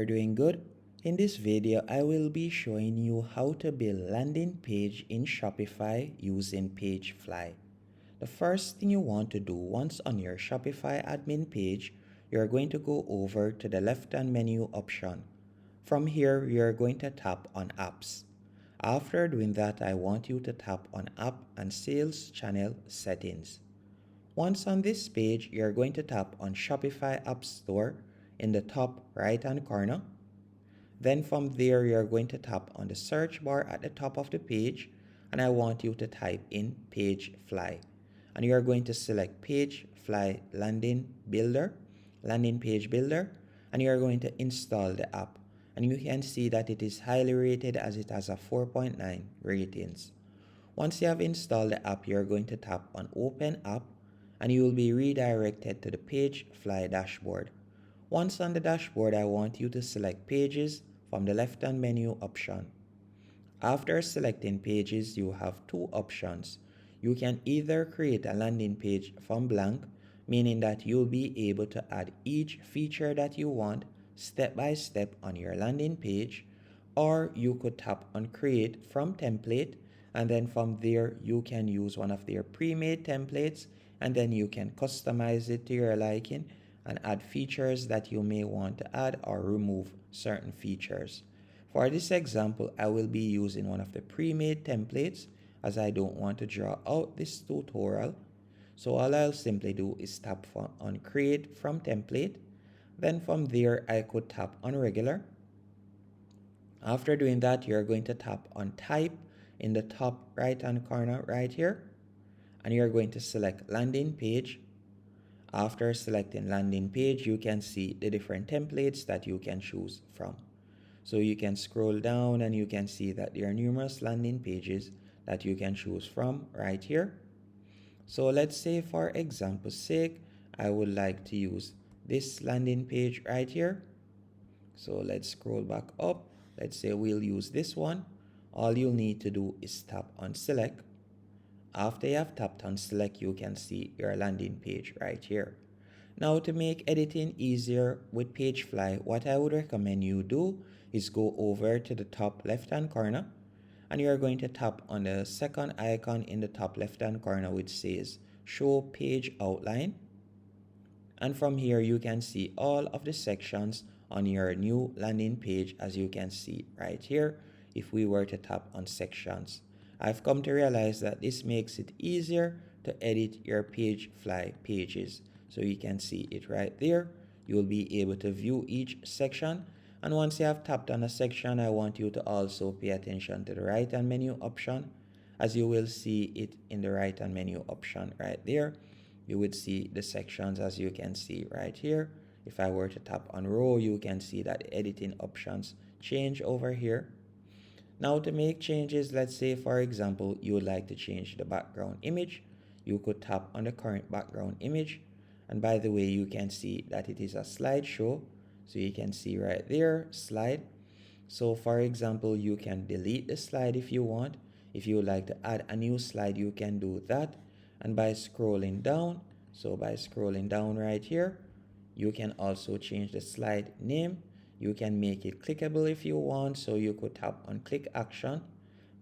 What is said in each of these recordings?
You're doing good? In this video, I will be showing you how to build landing page in Shopify using Pagefly. The first thing you want to do once on your Shopify admin page, you're going to go over to the left-hand menu option. From here, you're going to tap on Apps. After doing that, I want you to tap on App and Sales Channel Settings. Once on this page, you're going to tap on Shopify App Store in the top right-hand corner. Then from there, you're going to tap on the search bar at the top of the page, and I want you to type in Pagefly. And you're going to select Pagefly Landing Page Builder, and you're going to install the app. And you can see that it is highly rated as it has a 4.9 ratings. Once you have installed the app, you're going to tap on Open App, and you will be redirected to the Pagefly dashboard. Once on the dashboard, I want you to select Pages from the left-hand menu option. After selecting Pages, you have two options. You can either create a landing page from blank, meaning that you'll be able to add each feature that you want step by step on your landing page, or you could tap on Create from Template, and then from there you can use one of their pre-made templates, and then you can customize it to your liking and add features that you may want to add or remove certain features. For this example, I will be using one of the pre-made templates as I don't want to draw out this tutorial. So all I'll simply do is tap on Create from Template. Then from there, I could tap on Regular. After doing that, you're going to tap on Type in the top right-hand corner right here. And you're going to select Landing Page. After selecting landing page, you can see the different templates that you can choose from. So you can scroll down and you can see that there are numerous landing pages that you can choose from right here. So let's say for example's sake, I would like to use this landing page right here. So let's scroll back up. Let's say we'll use this one. All you'll need to do is tap on Select. After you have tapped on Select, you can see your landing page right here. Now, to make editing easier with Pagefly, what I would recommend you do is go over to the top left-hand corner, and you're going to tap on the second icon in the top left-hand corner which says Show Page Outline. And from here, you can see all of the sections on your new landing page, as you can see right here if we were to tap on Sections. I've come to realize that this makes it easier to edit your Pagefly pages. So you can see it right there. You'll be able to view each section. And once you have tapped on a section, I want you to also pay attention to the right-hand menu option, as you will see it in the right-hand menu option right there. You would see the sections as you can see right here. If I were to tap on row, you can see that the editing options change over here. Now to make changes, let's say for example, you would like to change the background image. You could tap on the current background image. And by the way, you can see that it is a slideshow. So you can see right there, slide. So for example, you can delete the slide if you want. If you would like to add a new slide, you can do that. And by scrolling down, so by scrolling down right here, you can also change the slide name. You can make it clickable if you want, so you could tap on click action.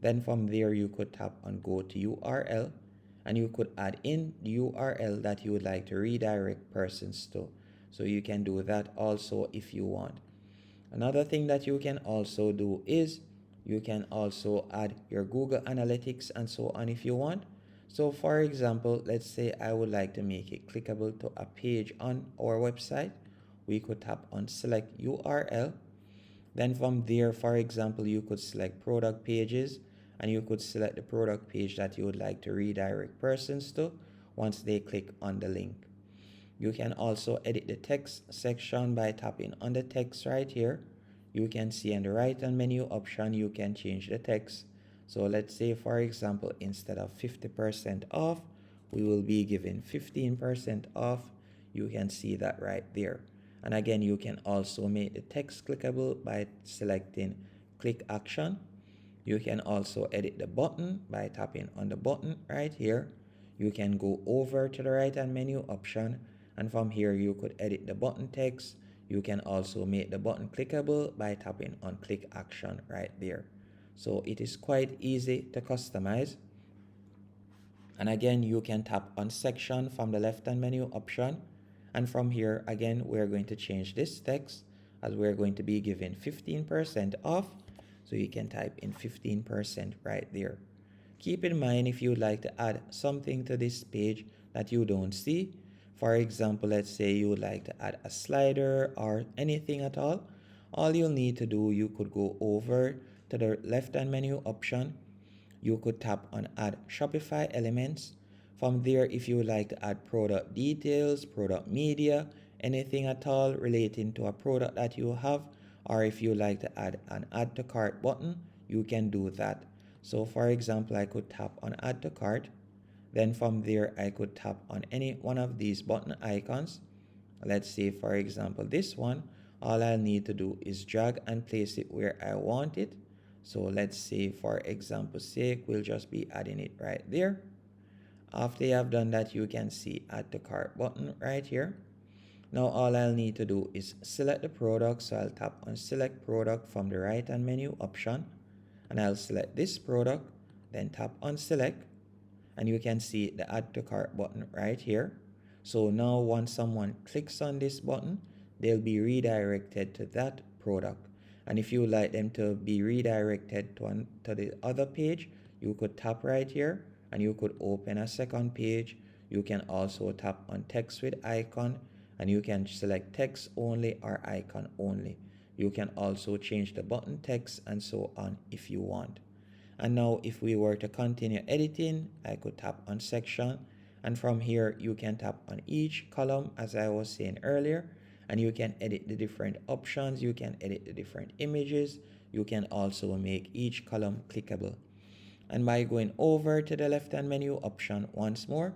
Then from there, you could tap on go to URL, and you could add in the URL that you would like to redirect persons to. So you can do that also if you want. Another thing that you can also do is you can also add your Google Analytics and so on if you want. So for example, let's say I would like to make it clickable to a page on our website. We could tap on select URL. Then from there, for example, you could select product pages, and you could select the product page that you would like to redirect persons to once they click on the link. You can also edit the text section by tapping on the text right here. You can see in the right hand menu option, you can change the text. So let's say for example, instead of 50% off, we will be given 15% off. You can see that right there. And again, you can also make the text clickable by selecting click action. You can also edit the button by tapping on the button right here. You can go over to the right hand menu option, and from here you could edit the button text. You can also make the button clickable by tapping on click action right there. So it is quite easy to customize. And again, you can tap on section from the left hand menu option. And from here, again, we're going to change this text as we're going to be given 15% off. So you can type in 15% right there. Keep in mind if you'd like to add something to this page that you don't see. For example, let's say you would like to add a slider or anything at all you'll need to do, you could go over to the left hand menu option. You could tap on add Shopify elements. From there, if you would like to add product details, product media, anything at all relating to a product that you have, or if you like to add an add to cart button, you can do that. So for example, I could tap on add to cart. Then from there, I could tap on any one of these button icons. Let's say, for example, this one, all I'll need to do is drag and place it where I want it. So let's say, for example's sake, we'll just be adding it right there. After you have done that, you can see add to cart button right here. Now all I'll need to do is select the product. So I'll tap on select product from the right hand menu option, and I'll select this product, then tap on select, and you can see the add to cart button right here. So now once someone clicks on this button, they'll be redirected to that product. And if you would like them to be redirected to the other page, you could tap right here and you could open a second page. You can also tap on text with icon, and you can select text only or icon only. You can also change the button text and so on if you want. And now if we were to continue editing, I could tap on section, and from here you can tap on each column as I was saying earlier, and you can edit the different options, you can edit the different images, you can also make each column clickable. And by going over to the left hand menu option once more,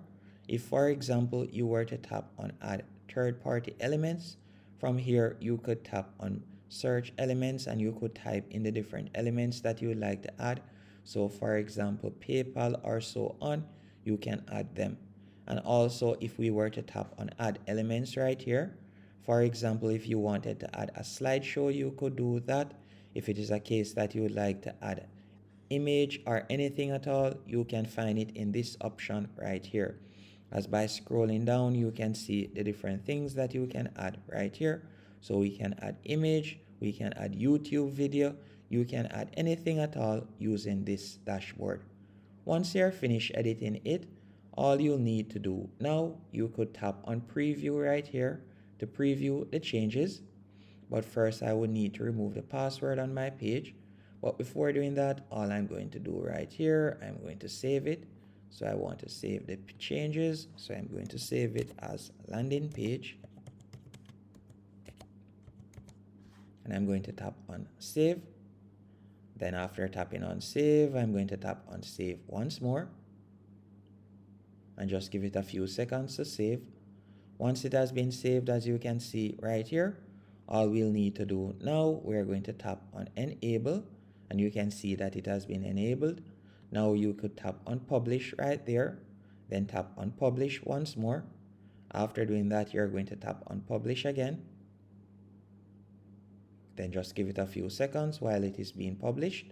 if for example you were to tap on add third party elements, from here you could tap on search elements and you could type in the different elements that you would like to add. So for example, PayPal or so on, you can add them. And also if we were to tap on add elements right here, for example, if you wanted to add a slideshow, you could do that. If it is a case that you would like to add image or anything at all, you can find it in this option right here. As by scrolling down, you can see the different things that you can add right here. So we can add image, we can add YouTube video, you can add anything at all using this dashboard. Once you're finished editing it, all you'll need to do now, you could tap on preview right here to preview the changes. But first I would need to remove the password on my page. But before doing that, all I'm going to do right here, I'm going to save it. So I want to save the changes. So I'm going to save it as landing page. And I'm going to tap on save. Then after tapping on save, I'm going to tap on save once more. And just give it a few seconds to save. Once it has been saved, as you can see right here, all we'll need to do now, we're going to tap on enable, and you can see that it has been enabled. Now you could tap on publish right there, then tap on publish once more. After doing that, you're going to tap on publish again. Then just give it a few seconds while it is being published.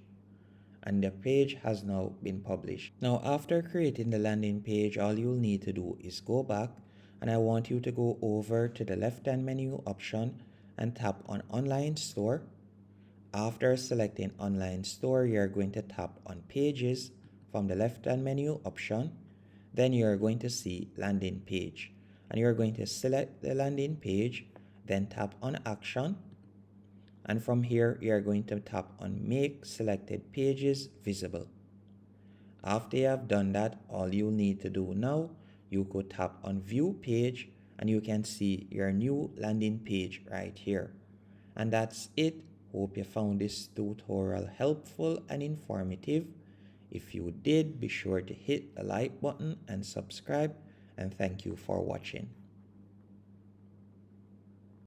And the page has now been published. Now after creating the landing page, all you'll need to do is go back, and I want you to go over to the left hand menu option and tap on online store. After selecting online store, you're going to tap on pages from the left hand menu option. Then you're going to see landing page, and you're going to select the landing page, then tap on action. And from here, you're going to tap on make selected pages visible. After you have done that, all you need to do now, you could tap on view page, and you can see your new landing page right here. And that's it. Hope you found this tutorial helpful and informative. If you did, be sure to hit the like button and subscribe, and thank you for watching.